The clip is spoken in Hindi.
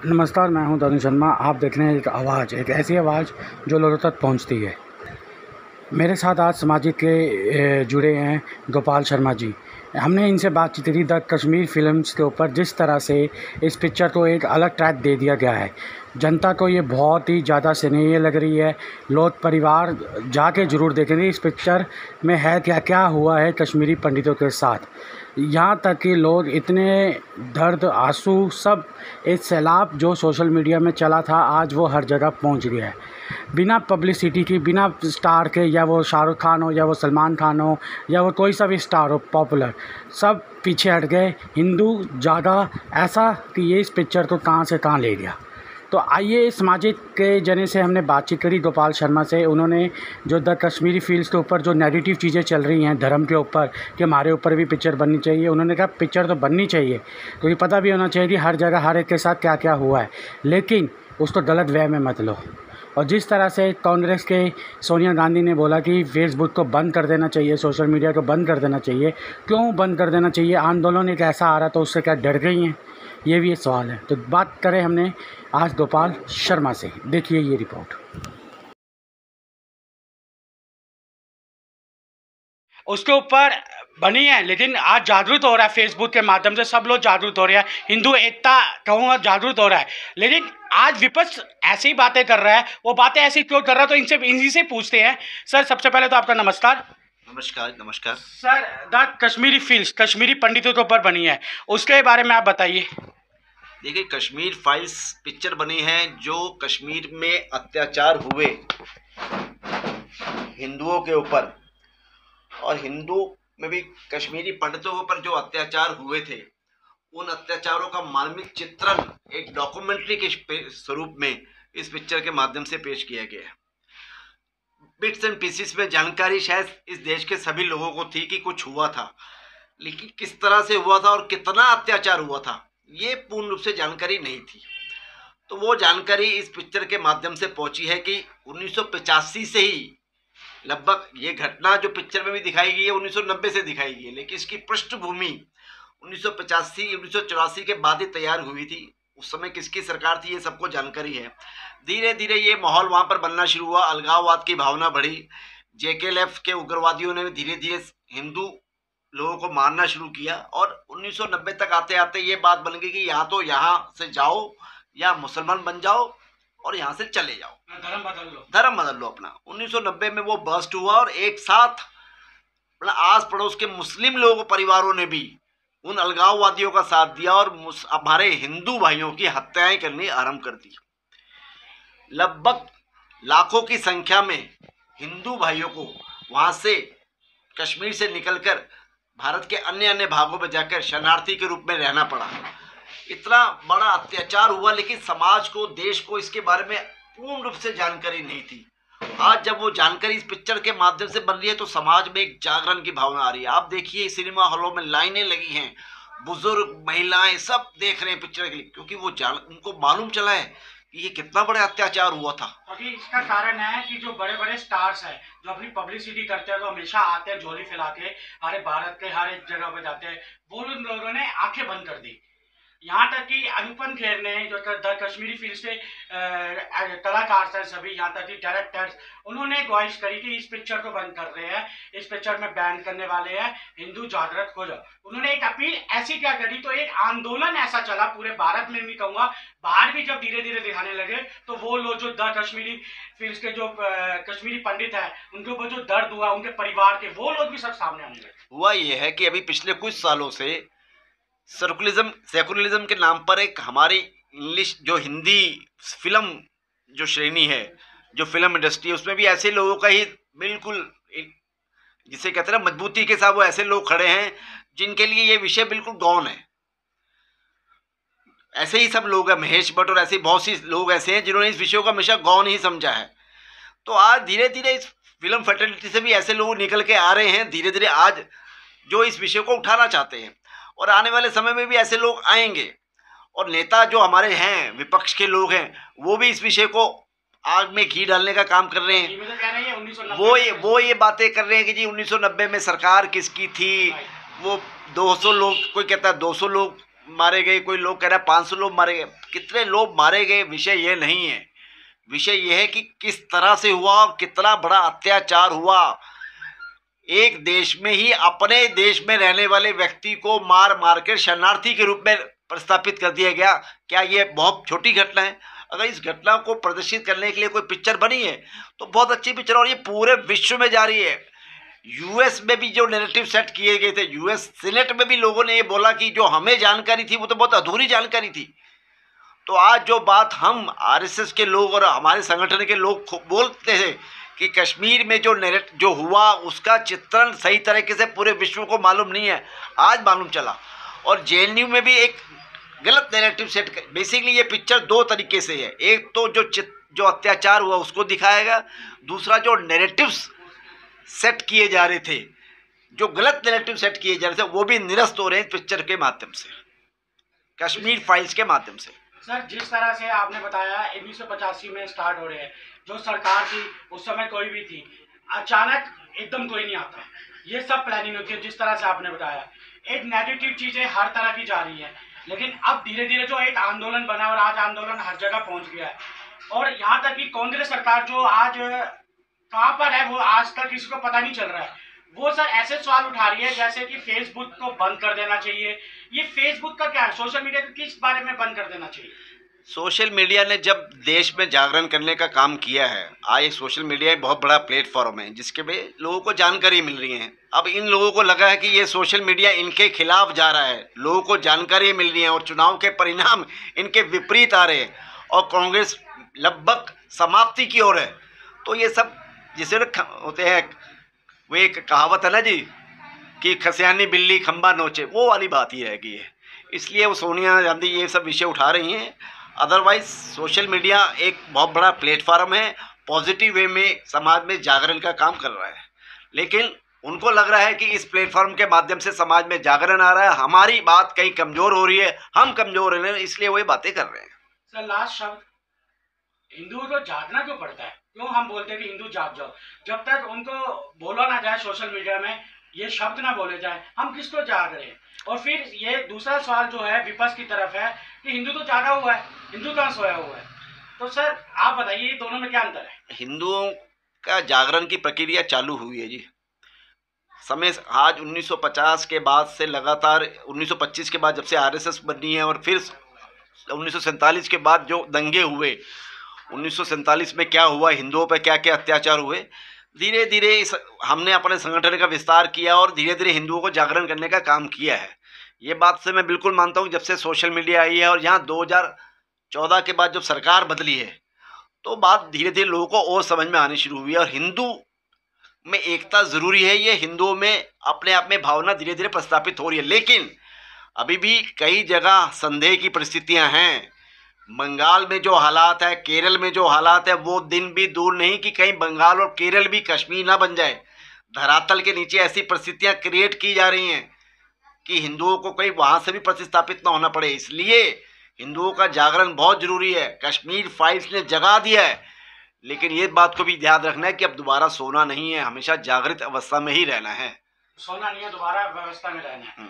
नमस्कार, मैं हूं तरुण शर्मा। आप देख रहे हैं एक ऐसी आवाज़ जो लोगों तक पहुंचती है। मेरे साथ आज सामाजिक के जुड़े हैं गोपाल शर्मा जी। हमने इनसे बातचीत करी द कश्मीर फिल्म्स के ऊपर। जिस तरह से इस पिक्चर को एक अलग ट्रैक दे दिया गया है, जनता को ये बहुत ही ज़्यादा स्नेह लग रही है। लोग परिवार जाके ज़रूर देखेंगे इस पिक्चर में है क्या क्या हुआ है कश्मीरी पंडितों के साथ। यहाँ तक कि लोग इतने दर्द आंसू सब एक सैलाब जो सोशल मीडिया में चला था, आज वो हर जगह पहुँच गया है। बिना पब्लिसिटी की, बिना स्टार के, या वो शाहरुख खान हो या वो सलमान खान हो या वो कोई सा भी स्टार हो पॉपुलर, सब पीछे हट गए। हिंदू ज़्यादा ऐसा कि ये इस पिक्चर को कहाँ से कहाँ ले गया। तो आइए सामाजिक के जने से हमने बातचीत करी गोपाल शर्मा से। उन्होंने जो द कश्मीरी फिल्म्स के ऊपर जो नेगेटिव चीज़ें चल रही हैं धर्म के ऊपर कि हमारे ऊपर भी पिक्चर बननी चाहिए, उन्होंने कहा पिक्चर तो बननी चाहिए क्योंकि पता भी होना चाहिए कि हर जगह हर एक के साथ क्या क्या हुआ है, लेकिन उसको गलत वे में मत लो। और जिस तरह से कांग्रेस के सोनिया गांधी ने बोला कि फेसबुक को बंद कर देना चाहिए, सोशल मीडिया को बंद कर देना चाहिए, क्यों बंद कर देना चाहिए? आंदोलन एक ऐसा आ रहा तो उससे क्या डर गई हैं? ये भी एक सवाल है। तो बात करें हमने आज गोपाल शर्मा से। देखिए ये रिपोर्ट। उसके ऊपर बनी है, लेकिन आज जागरूक हो रहा है फेसबुक के माध्यम से, सब लोग जागरूक हो रहे हैं। हिंदू एकता कहूँगा जागरूक हो रहा है, लेकिन आज विपक्ष ऐसी बातें कर रहा है। वो बातें ऐसी क्यों कर रहा है, तो इन्हीं से पूछते हैं। सर, सबसे पहले तो आपका नमस्कार। नमस्कार sir, the Kashmiri films Kashmiri पंडितों के ऊपर बनी है, उसके बारे में आप बताइए। देखिए, कश्मीर फाइल्स पिक्चर बनी है जो कश्मीर में अत्याचार हुए हिंदुओं के ऊपर, और हिंदू में भी कश्मीरी पंडितों के ऊपर जो अत्याचार हुए थे, उन अत्याचारों का मार्मिक चित्रण एक डॉक्यूमेंट्री के स्वरूप में इस पिक्चर के माध्यम से पेश किया गया है। बिट्स एंड पीसेस में जानकारी शायद इस देश के सभी लोगों को थी कि कुछ हुआ था, लेकिन किस तरह से हुआ था और कितना अत्याचार हुआ था ये पूर्ण रूप से जानकारी नहीं थी। तो वो जानकारी इस पिक्चर के माध्यम से पहुंची है कि 1985 से ही लगभग ये घटना जो पिक्चर में भी दिखाई गई है 1990 से दिखाई गई है, लेकिन इसकी पृष्ठभूमि 1985-1984 के बाद ही तैयार हुई थी। उस समय किसकी सरकार थी ये सबको जानकारी है। धीरे धीरे ये माहौल वहाँ पर बनना शुरू हुआ, अलगाववाद की भावना बढ़ी। जेकेएलएफ के उग्रवादियों ने धीरे धीरे हिंदू लोगों को मारना शुरू किया, और 1990 तक आते आते ये बात बन गई कि या तो यहाँ से जाओ या मुसलमान बन जाओ और यहाँ से चले जाओ, धर्म बदल लो अपना। 1990 में वो बर्स्ट हुआ, और एक साथ आस पड़ोस के मुस्लिम लोगों परिवारों ने भी उन अलगाववादियों का साथ दिया और हमारे हिंदू भाइयों की हत्याएं करनी आरंभ कर दी। लगभग लाखों की संख्या में हिंदू भाइयों को वहां से कश्मीर से निकलकर भारत के अन्य अन्य भागों में जाकर शरणार्थी के रूप में रहना पड़ा। इतना बड़ा अत्याचार हुआ, लेकिन समाज को, देश को इसके बारे में पूर्ण रूप से जानकारी नहीं थी। आज जब वो जानकारी इस पिक्चर के माध्यम से बन रही है तो समाज में एक जागरण की भावना आ रही है। आप देखिए, सिनेमा हॉलों में लाइनें लगी हैं, बुजुर्ग, महिलाएं सब देख रहे हैं पिक्चर के लिए, क्योंकि वो उनको मालूम चला है कि ये कितना बड़ा अत्याचार हुआ था। अभी इसका कारण है कि जो बड़े बड़े स्टार्स हैं जो अपनी पब्लिसिटी करते हैं, तो हमेशा आते हैं झोली फैला के, हमारे भारत के हर एक जगह पे जाते हैं, वो लोगों ने आंखें बंद कर दी। यहाँ तक कि अनुपम खेर ने, जो द कश्मीरी फिल्म से कलाकार थे सभी, यहाँ तक कि डायरेक्टर्स, उन्होंने ख्वाहिश करी कि इस पिक्चर को बंद कर रहे हैं, इस पिक्चर में बैन करने वाले हैं, हिंदू जागृत हो जाओ। उन्होंने एक अपील ऐसी क्या करी, तो एक आंदोलन ऐसा चला पूरे भारत में भी कहूँगा, बाहर भी जब धीरे धीरे दिखाने लगे, तो वो लोग जो द कश्मीरी फिल्म के जो कश्मीरी पंडित है, उनके ऊपर जो दर्द हुआ, उनके परिवार के, वो लोग भी सब सामने आने लगे। हुआ ये है कि अभी पिछले कुछ सालों से सेकुलरिज्म के नाम पर एक हमारी इंग्लिश जो हिंदी फिल्म जो श्रेणी है, जो फिल्म इंडस्ट्री है, उसमें भी ऐसे लोगों का ही बिल्कुल, जिसे कहते हैं ना, मजबूती के साथ वो ऐसे लोग खड़े हैं जिनके लिए ये विषय बिल्कुल गौण है। ऐसे ही सब लोग हैं, महेश भट्ट और ऐसे बहुत सी लोग ऐसे हैं जिन्होंने इस विषय को हमेशा गौण ही समझा है। तो आज धीरे धीरे इस फिल्म फैटर्निटी से भी ऐसे लोग निकल के आ रहे हैं धीरे धीरे, आज जो इस विषय को उठाना चाहते हैं, और आने वाले समय में भी ऐसे लोग आएंगे। और नेता जो हमारे हैं, विपक्ष के लोग हैं, वो भी इस विषय को आग में घी डालने का काम कर रहे हैं। वो ये बातें कर रहे हैं कि जी 1990 में सरकार किसकी थी, वो 200 लोग, कोई कहता है 200 लोग मारे गए, कोई लोग कह रहा है 500 लोग मारे गए। कितने लोग मारे गए विषय ये नहीं है, विषय ये है कि किस तरह से हुआ और कितना बड़ा अत्याचार हुआ। एक देश में ही अपने देश में रहने वाले व्यक्ति को मार मार कर शरणार्थी के रूप में प्रस्थापित कर दिया गया। क्या ये बहुत छोटी घटना है? अगर इस घटना को प्रदर्शित करने के लिए कोई पिक्चर बनी है तो बहुत अच्छी पिक्चर, और ये पूरे विश्व में जारी है। यूएस में भी जो नैरेटिव सेट किए गए थे, यूएस सीनेट में भी लोगों ने ये बोला कि जो हमें जानकारी थी वो तो बहुत अधूरी जानकारी थी। तो आज जो बात हम आरएसएस के लोग और हमारे संगठन के लोग बोलते हैं कि कश्मीर में जो हुआ उसका चित्रण सही तरीके से पूरे विश्व को मालूम नहीं है, आज मालूम चला। और जेएनयू में भी एक गलत नैरेटिव सेट, बेसिकली ये पिक्चर दो तरीके से है। एक तो जो अत्याचार हुआ उसको दिखाएगा, दूसरा जो नैरेटिव्स सेट किए जा रहे थे, जो गलत नैरेटिव सेट किए जा रहे थे, वो भी निरस्त हो रहे हैं पिक्चर के माध्यम से, कश्मीर फाइल्स के माध्यम से। सर, जिस तरह से आपने बताया 1985 में स्टार्ट हो रहे हैं, जो सरकार थी उस समय कोई भी थी, अचानक एकदम कोई नहीं आता, ये सब प्लानिंग होती है। जिस तरह से आपने बताया एक नेगेटिव चीजें हर तरह की जा रही है, लेकिन अब धीरे धीरे जो एक आंदोलन बना और आज आंदोलन हर जगह पहुंच गया है। और यहाँ तक कि कांग्रेस सरकार जो आज कहाँ पर है वो आज तक किसी को पता नहीं चल रहा है। वो सर ऐसे सवाल उठा रही है जैसे कि फेसबुक को बंद कर देना चाहिए। ये फेसबुक का क्या है, सोशल मीडिया को किस बारे में बंद कर देना चाहिए? सोशल मीडिया ने जब देश में जागरण करने का काम किया है, आज सोशल मीडिया एक बहुत बड़ा प्लेटफॉर्म है जिसके में लोगों को जानकारी मिल रही है। अब इन लोगों को लगा है कि ये सोशल मीडिया इनके खिलाफ जा रहा है, लोगों को जानकारी मिल रही है और चुनाव के परिणाम इनके विपरीत आ रहे हैं और कांग्रेस लगभग समाप्ति की ओर है। तो ये सब जिसे होते हैं, वो एक कहावत है ना जी कि खसियानी बिल्ली खंबा नोचे, वो वाली बात ही रह गई है। इसलिए वो सोनिया गांधी ये सब विषय उठा रही हैं। अदरवाइज सोशल मीडिया एक बहुत बड़ा प्लेटफॉर्म है, पॉजिटिव वे में समाज में जागरण का काम कर रहा है, लेकिन उनको लग रहा है कि इस प्लेटफॉर्म के माध्यम से समाज में जागरण आ रहा है, हमारी बात कहीं कमज़ोर हो रही है, हम कमज़ोर हो रहे हैं, इसलिए वो बातें कर रहे हैं। सर, लास्ट शब्द, हिंदुओं को जागना क्यों पड़ता है? क्यों हम बोलते हैं कि हिंदू जाग जाओ? जब तक उनको बोला ना जाए सोशल मीडिया में, ये शब्द ना बोले जाए, हम किसको जाग रहे हैं? और फिर ये दूसरा सवाल जो है विपक्ष की तरफ है कि हिंदू तो जागा हुआ है, हिंदू कहाँ सोया हुआ है? तो सर आप बताइए दोनों में क्या अंतर है? हिंदुओं का जागरण की प्रक्रिया चालू हुई है जी। समय आज 1950 के बाद से लगातार 1925 के बाद जब से आरएसएस बनी है और फिर 1947 के बाद जो दंगे हुए, 1947 में क्या हुआ, हिंदुओं पर क्या क्या अत्याचार हुए, धीरे धीरे हमने अपने संगठन का विस्तार किया और धीरे धीरे हिंदुओं को जागरण करने का काम किया है। ये बात से मैं बिल्कुल मानता हूँ। जब से सोशल मीडिया आई है और यहाँ 2014 के बाद जब सरकार बदली है तो बात धीरे धीरे लोगों को और समझ में आनी शुरू हुई है और हिंदू में एकता ज़रूरी है। ये हिंदुओं में अपने आप में भावना धीरे धीरे प्रस्थापित हो रही है, लेकिन अभी भी कई जगह संदेह की परिस्थितियाँ हैं। बंगाल में जो हालात है, केरल में जो हालात है, वो दिन भी दूर नहीं कि कहीं बंगाल और केरल भी कश्मीर ना बन जाए। धरातल के नीचे ऐसी परिस्थितियां क्रिएट की जा रही हैं कि हिंदुओं को कहीं वहां से भी प्रतिस्थापित ना होना पड़े। इसलिए हिंदुओं का जागरण बहुत जरूरी है। कश्मीर फाइल्स ने जगा दिया है, लेकिन ये बात को भी ध्यान रखना है कि अब दोबारा सोना नहीं है, हमेशा जागृत अवस्था में ही रहना है। सोना नहीं है, दोबारा व्यवस्था में रहना है।